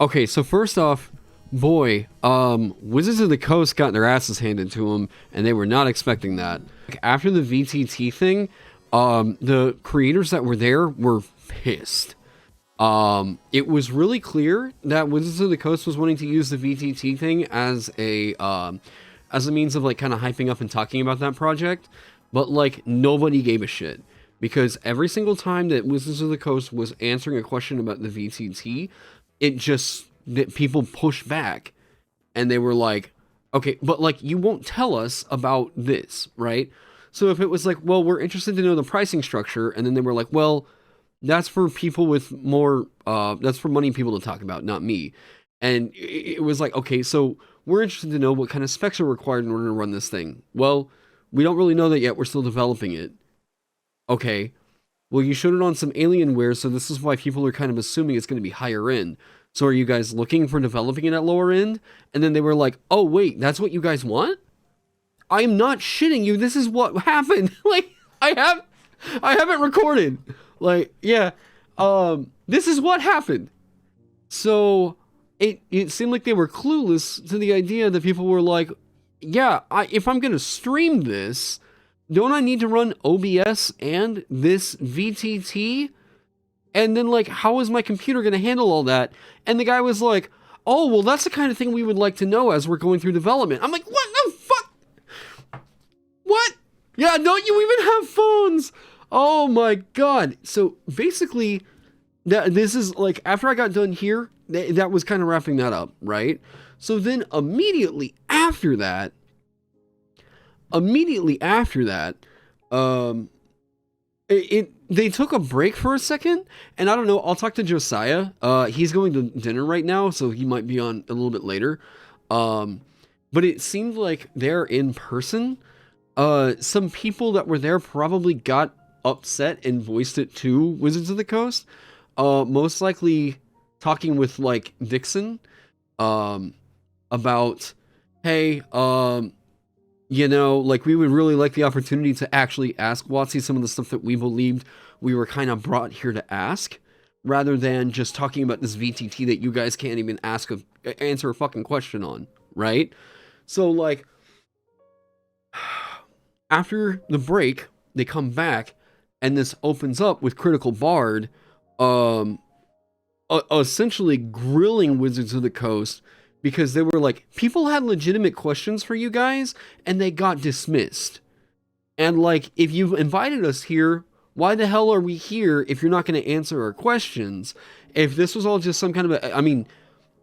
Okay, so first off, boy, Wizards of the Coast got their asses handed to them, and they were not expecting that. Like, after the VTT thing, the creators that were there were pissed. It was really clear that Wizards of the Coast was wanting to use the VTT thing as a means of like kind of hyping up and talking about that project, but like nobody gave a shit because every single time that Wizards of the Coast was answering a question about the VTT, that people pushed back, and they were like, okay, but like you won't tell us about this, right? So if it was like, well, we're interested to know the pricing structure, and then they were like, well, that's for people with more, that's for money people to talk about, not me. And it was like, okay, so we're interested to know what kind of specs are required in order to run this thing. Well, we don't really know that yet. We're still developing it. Okay. Well, you showed it on some Alienware, so this is why people are kind of assuming it's going to be higher end. So are you guys looking for developing it at lower end? And then they were like, oh, wait, that's what you guys want? I'm not shitting you. This is what happened. Like, I haven't recorded. Like, yeah, this is what happened. So it seemed like they were clueless to the idea that people were like, yeah, if I'm going to stream this, don't I need to run OBS and this VTT? And then, like, how is my computer going to handle all that? And the guy was like, oh, well, that's the kind of thing we would like to know as we're going through development. I'm like, what the fuck? What? Yeah, don't you even have phones? Oh my god. So basically, this is like, after I got done here, that was kind of wrapping that up, right? So then immediately after that, they took a break for a second, and I don't know, I'll talk to Josiah. He's going to dinner right now, so he might be on a little bit later. But it seemed like they're in person. Some people that were there probably got upset and voiced it to Wizards of the Coast. Most likely talking with like Dixon about, hey, you know, like we would really like the opportunity to actually ask WotC some of the stuff that we believed we were kind of brought here to ask, rather than just talking about this VTT that you guys can't even answer a fucking question on, right? So like, after the break, they come back, and this opens up with Critical Bard, essentially grilling Wizards of the Coast, because they were like, people had legitimate questions for you guys, and they got dismissed. And like, if you've invited us here, why the hell are we here if you're not going to answer our questions? If this was all just some kind of I mean,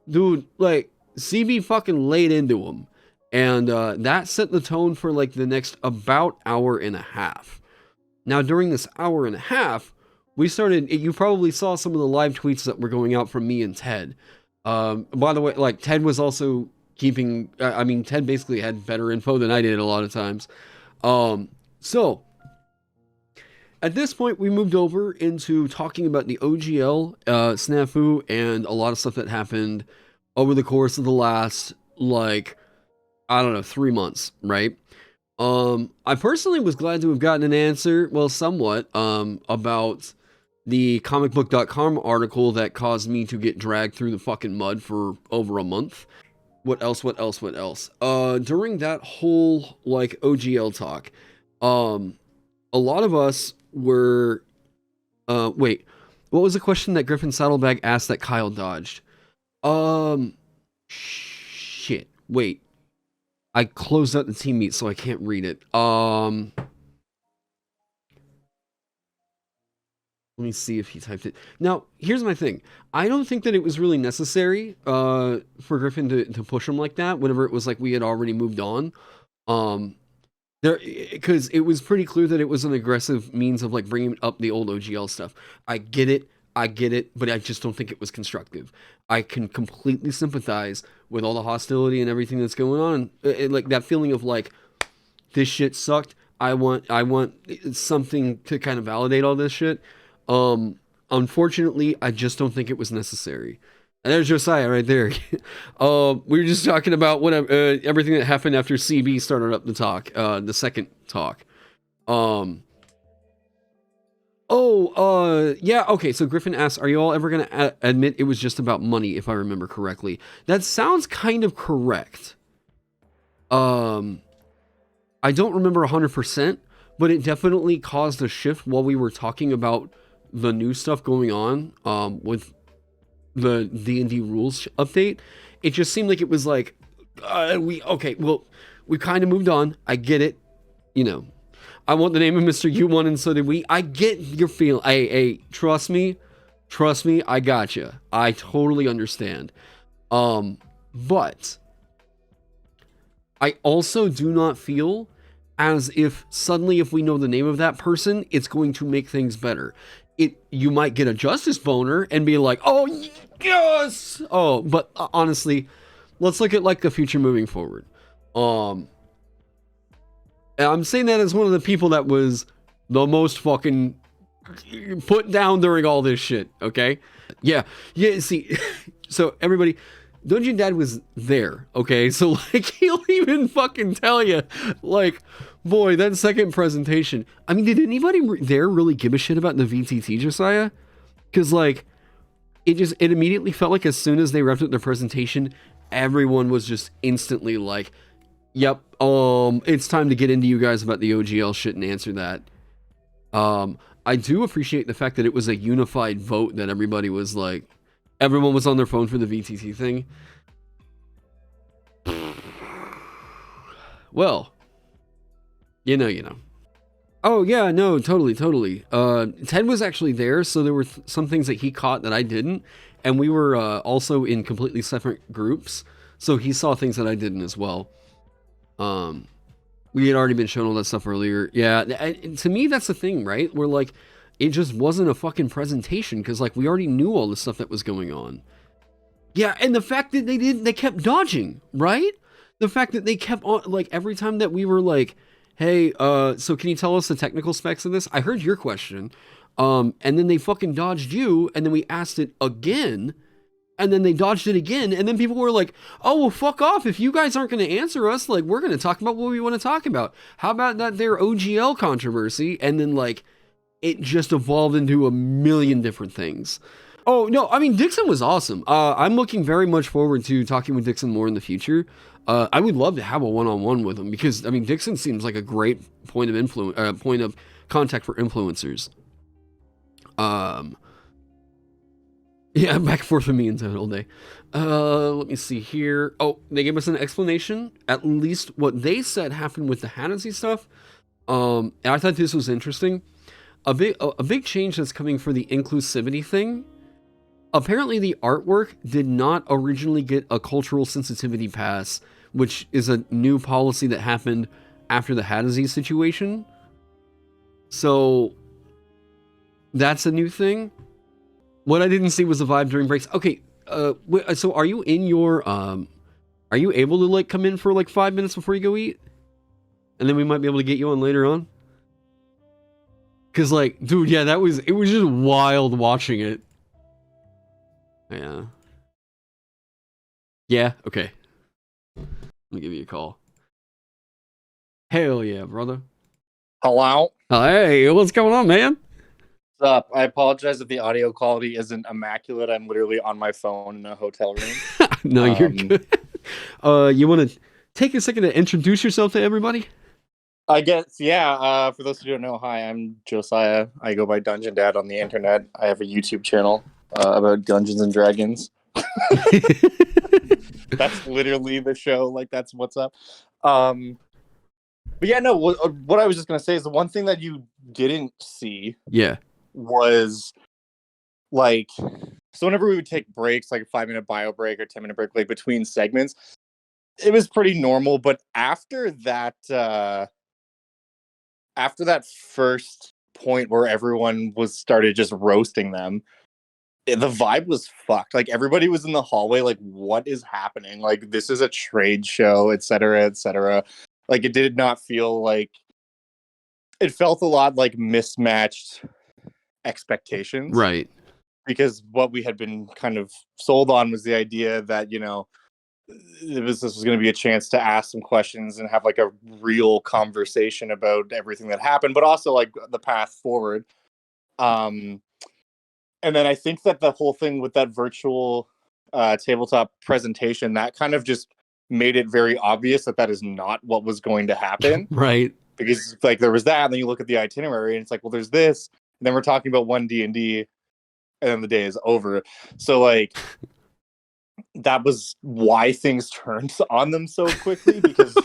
dude, like, CB fucking laid into them. And that set the tone for like the next about hour and a half. Now, during this hour and a half, we started, you probably saw some of the live tweets that were going out from me and Ted. By the way, like, Ted was also keeping, Ted basically had better info than I did a lot of times. So, at this point, we moved over into talking about the OGL snafu and a lot of stuff that happened over the course of the last, like, I don't know, 3 months, right? I personally was glad to have gotten an answer, well, somewhat, about the comicbook.com article that caused me to get dragged through the fucking mud for over a month. What else? During that whole, like, OGL talk, a lot of us were, wait, what was the question that Griffin Saddlebag asked that Kyle dodged? Shit, wait. I closed out the team meet, so I can't read it. Let me see if he typed it. Now, here's my thing. I don't think that it was really necessary for Griffin to push him like that, whenever it was like we had already moved on. Because it was pretty clear that it was an aggressive means of like bringing up the old OGL stuff. I get it, but I just don't think it was constructive. I can completely sympathize with all the hostility and everything that's going on. Like that feeling of like, this shit sucked. I want something to kind of validate all this shit. Unfortunately, I just don't think it was necessary. And there's Josiah right there. We were just talking about what everything that happened after CB started up the talk, the second talk. Yeah, okay, so Griffin asks, are you all ever going to admit it was just about money, if I remember correctly? That sounds kind of correct. I don't remember 100%, but it definitely caused a shift while we were talking about the new stuff going on with the D&D rules update. It just seemed like it was like, we kind of moved on. I get it. You know, I want the name of Mr. U1 and so did we. I get your feel. Hey, trust me, I gotcha. I totally understand. But I also do not feel as if suddenly if we know the name of that person, it's going to make things better. You might get a justice boner and be like, oh, yes! Oh, but honestly, let's look at like the future moving forward. And I'm saying that as one of the people that was the most fucking put down during all this shit, okay? Yeah, see, so everybody, Dungeon Dad was there, okay? So, like, he'll even fucking tell you, like, boy, that second presentation. I mean, did anybody there really give a shit about the VTT, Josiah? Because, like, it immediately felt like as soon as they wrapped up their presentation, everyone was just instantly like, yep, it's time to get into you guys about the OGL shit and answer that. I do appreciate the fact that it was a unified vote that everybody was like, everyone was on their phone for the VTT thing. Well, you know. Oh, yeah, no, totally. Ted was actually there, so there were some things that he caught that I didn't, and we were also in completely separate groups, so he saw things that I didn't as well. We had already been shown all that stuff earlier. Yeah, to me, that's the thing, right? Where, like, it just wasn't a fucking presentation, because, like, we already knew all the stuff that was going on. Yeah, and the fact that they kept dodging, right? The fact that they kept on, like, every time that we were like, hey, so can you tell us the technical specs of this? I heard your question. And then they fucking dodged you, and then we asked it again, and then they dodged it again, and then people were like, oh, well, fuck off. If you guys aren't going to answer us, like, we're going to talk about what we want to talk about. How about that their OGL controversy? And then, like, it just evolved into a million different things. Oh, no, I mean, Dixon was awesome. I'm looking very much forward to talking with Dixon more in the future. I would love to have a one-on-one with him because, I mean, Dixon seems like a great point of contact for influencers. Yeah, back and forth with me and Ted all day. Let me see here. Oh, they gave us an explanation. At least what they said happened with the Hannity stuff. And I thought this was interesting. A big change that's coming for the inclusivity thing. Apparently, the artwork did not originally get a cultural sensitivity pass, which is a new policy that happened after the Hannity situation. So that's a new thing. What I didn't see was the vibe during breaks. Okay, so are you in your are you able to like come in for like 5 minutes before you go eat? And then we might be able to get you on later on? Cause like, dude, yeah, it was just wild watching it. Yeah. Yeah, okay. Let me give you a call. Hell yeah, brother. Hello? Hey, what's going on, man? What's up? I apologize if the audio quality isn't immaculate. I'm literally on my phone in a hotel room. No, you're good. You want to take a second to introduce yourself to everybody? I guess, yeah. For those who don't know, hi, I'm Josiah. I go by Dungeon Dad on the internet. I have a YouTube channel about Dungeons and Dragons. That's literally the show. Like, that's what's up. But yeah, no, what I was just going to say is the one thing that you didn't see was, like, so whenever we would take breaks, like a 5-minute bio break or 10-minute break, like between segments, it was pretty normal. But after that first point where everyone started just roasting them, the vibe was fucked. Like, everybody was in the hallway like, what is happening? Like, this is a trade show, etc., etc. Like, it did not feel like, it felt a lot like mismatched expectations, right? Because what we had been kind of sold on was the idea that, you know, this was going to be a chance to ask some questions and have like a real conversation about everything that happened, but also like the path forward. Um, and then I think that the whole thing with that virtual tabletop presentation, that kind of just made it very obvious that that is not what was going to happen. Right. Because like there was that, and then you look at the itinerary, and it's like, well, there's this, and then we're talking about one D&D, and then the day is over. So like that was why things turned on them so quickly, because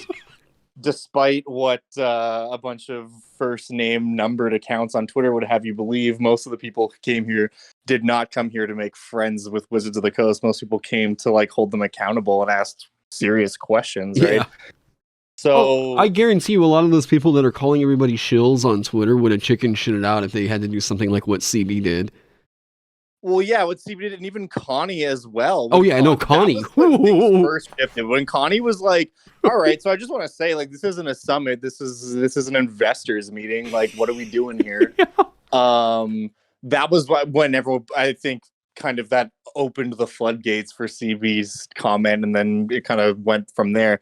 despite what a bunch of first name numbered accounts on Twitter would have you believe, most of the people who came here did not come here to make friends with Wizards of the Coast. Most people came to like hold them accountable and ask serious questions, right? Yeah. So I guarantee you a lot of those people that are calling everybody shills on Twitter would have chicken shitted out if they had to do something like what CB did. well, yeah, what CB did, and even Connie as well. Oh yeah, no, Connie. That was when things first shifted. When Connie was like, "All right, so I just want to say, like, this isn't a summit. This is an investors meeting. Like, what are we doing here?" Yeah. That was when everyone, I think, kind of that opened the floodgates for CB's comment, and then it kind of went from there.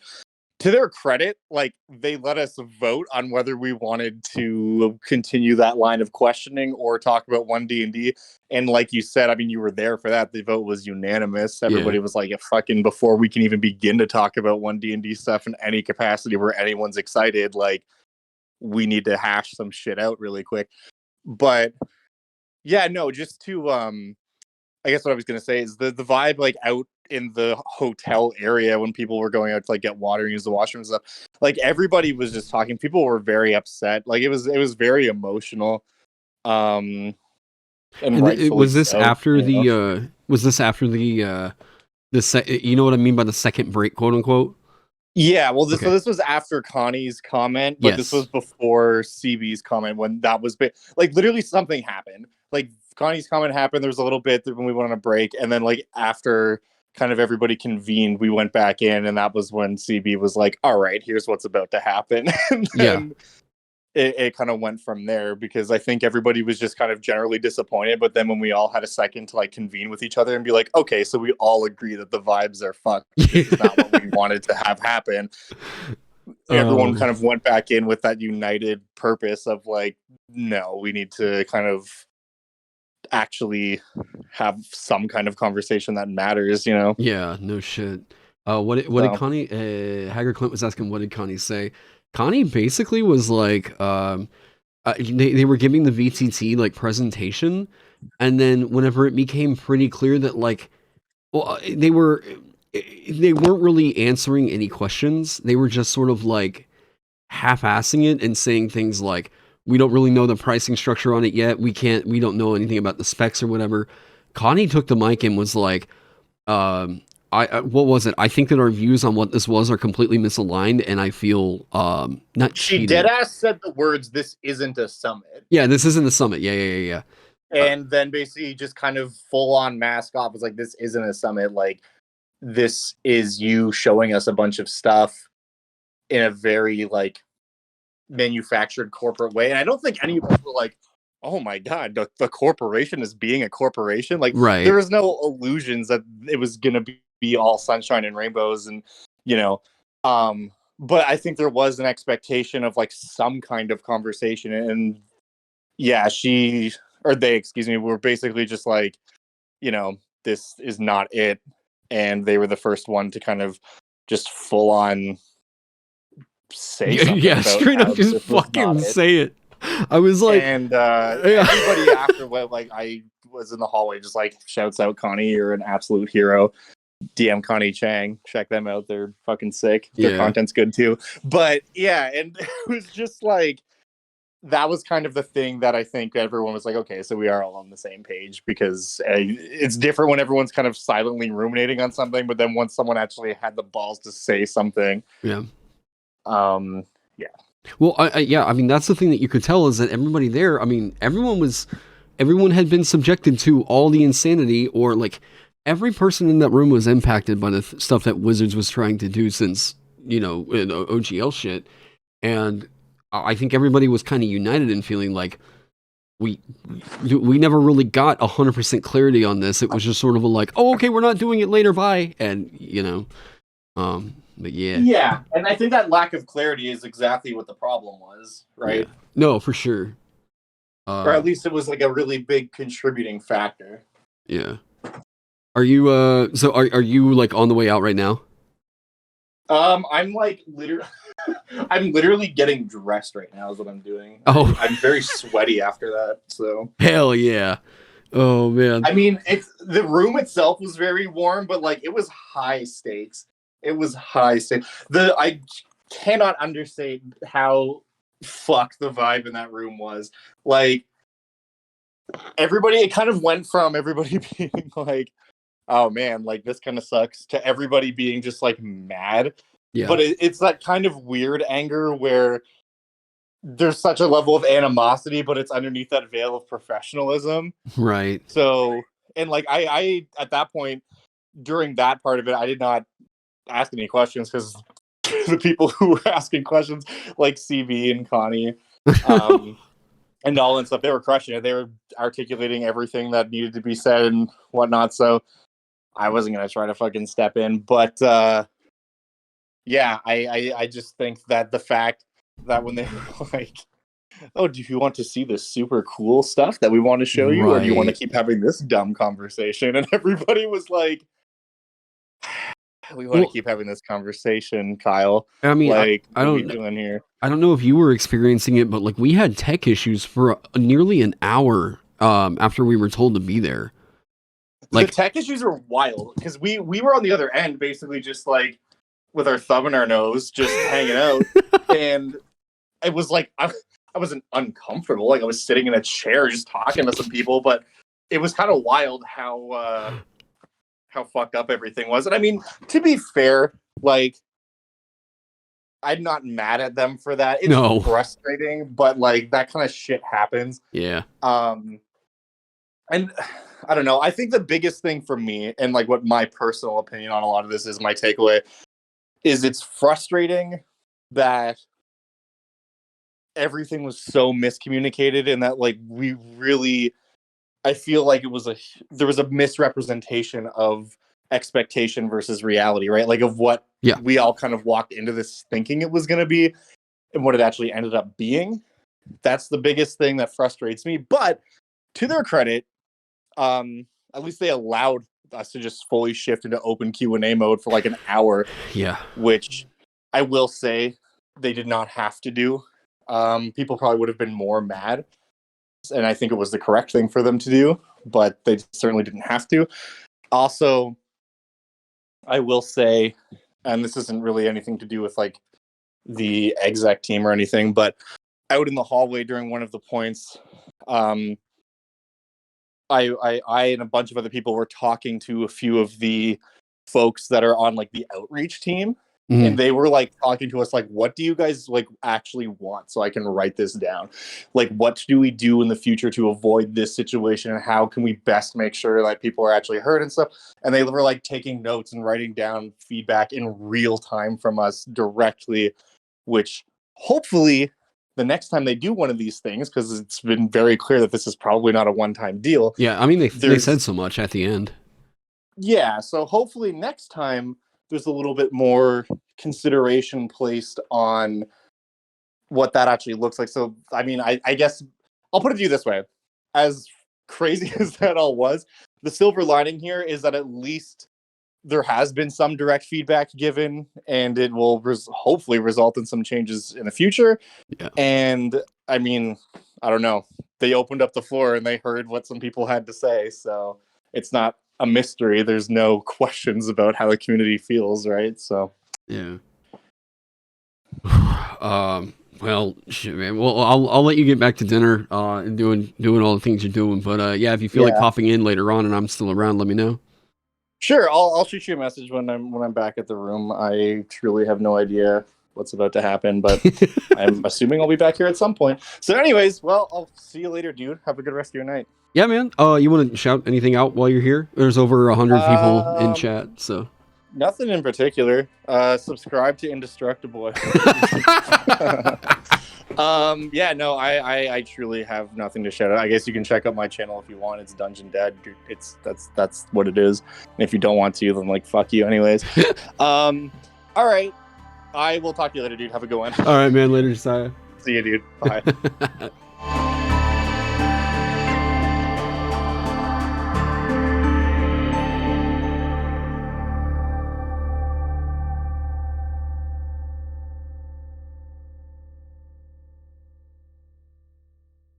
To their credit, like they let us vote on whether we wanted to continue that line of questioning or talk about one D&D. And like you said, I mean, you were there for that. The vote was unanimous. Everybody was like, fucking, before we can even begin to talk about one D&D stuff in any capacity where anyone's excited, like we need to hash some shit out really quick. But yeah, no, just to I guess what I was gonna say is the vibe like out in the hotel area when people were going out to like get water and use the washroom and stuff. Like everybody was just talking. People were very upset. Like it was very emotional. And was this so, after the was this after the you know what I mean by the second break, quote unquote? Yeah, well, so this was after Connie's comment, but this was before CB's comment when that was like literally something happened. Like Connie's comment happened. There was a little bit when we went on a break, and then like after kind of everybody convened, we went back in, and that was when CB was like, "All right, here's what's about to happen." And then it kind of went from there, because I think everybody was just kind of generally disappointed. But then when we all had a second to like convene with each other and be like, okay, so we all agree that the vibes are fucked. This is not what we wanted to have happen. Everyone kind of went back in with that united purpose of like, no, we need to kind of actually have some kind of conversation that matters, you know? Yeah, no shit. What did Connie, Haggard Clint was asking, what did Connie say? Connie basically was like, they were giving the VTT like presentation, and then whenever it became pretty clear that like, well, they weren't really answering any questions. They were just sort of like half-assing it and saying things like, we don't really know the pricing structure on it yet. We don't know anything about the specs or whatever. Connie took the mic and was like, what was it? I think that our views on what this was are completely misaligned, and I feel not she cheated. deadass said the words, "This isn't a summit." Yeah, this isn't a summit. Yeah. And then basically just kind of full on mask off. It's like, this isn't a summit. Like, this is you showing us a bunch of stuff in a very like manufactured corporate way. And I don't think any of us were like, oh my God, the corporation is being a corporation. Like, there was no illusions that it was going to be all sunshine and rainbows and, you know, but I think there was an expectation of like some kind of conversation. And yeah, they were basically just like, you know, this is not it. And they were the first one to kind of just full on say something. Yeah, straight up just fucking say it. I was like, and everybody after like I was in the hallway just like shouts out, Connie, you're an absolute hero. DM Connie Chang, check them out, they're fucking sick. Their content's good too. But yeah, and it was just like, that was kind of the thing that I think everyone was like, okay, so we are all on the same page, because it's different when everyone's kind of silently ruminating on something, but then once someone actually had the balls to say something, yeah. Well, I mean, that's the thing that you could tell is that everybody there, I mean, everyone had been subjected to all the insanity, or like every person in that room was impacted by the stuff that Wizards was trying to do since, you know, OGL shit. And I think everybody was kind of united in feeling like we never really got 100% clarity on this. It was just sort of a like, oh, okay, we're not doing it later, bye. And, you know, but yeah. Yeah, and I think that lack of clarity is exactly what the problem was, right? Yeah. No, for sure. Or at least it was like a really big contributing factor. Yeah. Are you are you like on the way out right now? I'm like literally I'm literally getting dressed right now is what I'm doing. Oh. I'm very sweaty after that, so Hell yeah. Oh man. I mean, it's the room itself was very warm, but like it was high stakes. It was high stakes. I cannot understate how fucked the vibe in that room was. Like everybody, it kind of went from everybody being like, "Oh man, like this kind of sucks," to everybody being just like mad. Yeah. But it's that kind of weird anger where there's such a level of animosity, but it's underneath that veil of professionalism. Right. So, and like I at that point during that part of it, I did not ask any questions because the people who were asking questions, like CB and Connie, and all and stuff, they were crushing it. They were articulating everything that needed to be said and whatnot. So I wasn't gonna try to fucking step in, but yeah, I just think that the fact that when they were like, "Oh, do you want to see this super cool stuff that we want to show you, or do you want to keep having this dumb conversation?" And everybody was like, "We want to keep having this conversation, Kyle." I mean, like, I what are don't we doing here? I don't know if you were experiencing it, but like we had tech issues for nearly an hour after we were told to be there. Like the tech issues are wild because we were on the other end, basically just like with our thumb in our nose, just hanging out, and it was like I wasn't uncomfortable. Like I was sitting in a chair just talking to some people, but it was kind of wild how fucked up everything was. And I mean, to be fair, like I'm not mad at them for that. It's frustrating, but like that kind of shit happens. Yeah. And I don't know. I think the biggest thing for me, and like what my personal opinion on a lot of this is, my takeaway is it's frustrating that everything was so miscommunicated, and that like we really, I feel like there was a misrepresentation of expectation versus reality, right? Like of what we all kind of walked into this thinking it was going to be and what it actually ended up being. That's the biggest thing that frustrates me. But to their credit, at least they allowed us to just fully shift into open Q&A mode for like an hour. Yeah. Which I will say they did not have to do. People probably would have been more mad. And I think it was the correct thing for them to do, but they certainly didn't have to. Also, I will say, and this isn't really anything to do with like the exec team or anything, but out in the hallway during one of the points, I and a bunch of other people were talking to a few of the folks that are on like the outreach team. Mm-hmm. And they were like talking to us like, what do you guys like actually want? So I can write this down. Like, what do we do in the future to avoid this situation? And how can we best make sure that people are actually heard and stuff? And they were like taking notes and writing down feedback in real time from us directly, which hopefully the next time they do one of these things, because it's been very clear that this is probably not a one-time deal. Yeah, I mean, they said so much at the end. Yeah, so hopefully next time there's a little bit more consideration placed on what that actually looks like. So, I mean, I guess I'll put it to you this way. As crazy as that all was, the silver lining here is that at least there has been some direct feedback given, and it will hopefully result in some changes in the future. Yeah. And, I mean, I don't know. They opened up the floor and they heard what some people had to say, so it's not a mystery. There's no questions about how the community feels, right? So yeah. Well, shit, man. Well, I'll let you get back to dinner and doing all the things you're doing. But yeah, if you feel like popping in later on and I'm still around, let me know. Sure, I'll shoot you a message when I'm back at the room. I truly have no idea what's about to happen, but I'm assuming I'll be back here at some point. So, anyways, well, I'll see you later, dude. Have a good rest of your night. Yeah, man. You want to shout anything out while you're here? There's over 100 people in chat, so. Nothing in particular. Subscribe to Indestructoboy. Yeah, no, I truly have nothing to shout out. I guess you can check out my channel if you want. It's Dungeon Dad. That's what it is. And if you don't want to, then like fuck you anyways. All right. I will talk to you later, dude. Have a good one. All right, man. Later, Josiah. See you, dude. Bye.